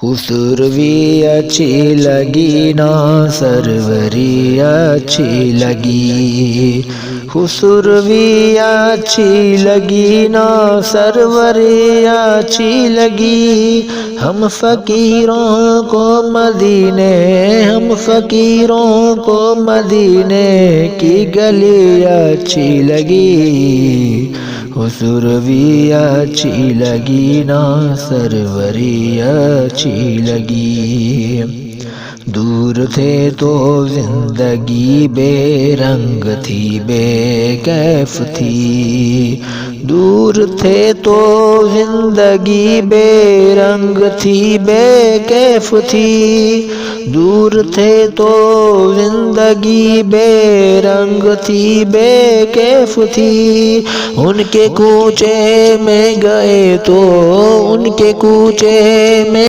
خسروی اچھی لگی نا سروری اچھی لگی، خسروی اچھی لگی نا سروری اچھی لگی، ہم فقیروں کو مدینے، ہم فقیروں کو مدینے کی گلی اچھی لگی، خسروی اچھی لگی نا سروری اچھی لگی۔ دور تھے تو زندگی بے رنگ تھی، بے کیف تھی، دور تھے تو زندگی بے رنگ تھی، بے کیف تھی، دور تھے تو زندگی بے رنگ تھی، بے کیف تھی، ان کے کوچے میں گئے تو، ان کے کوچے میں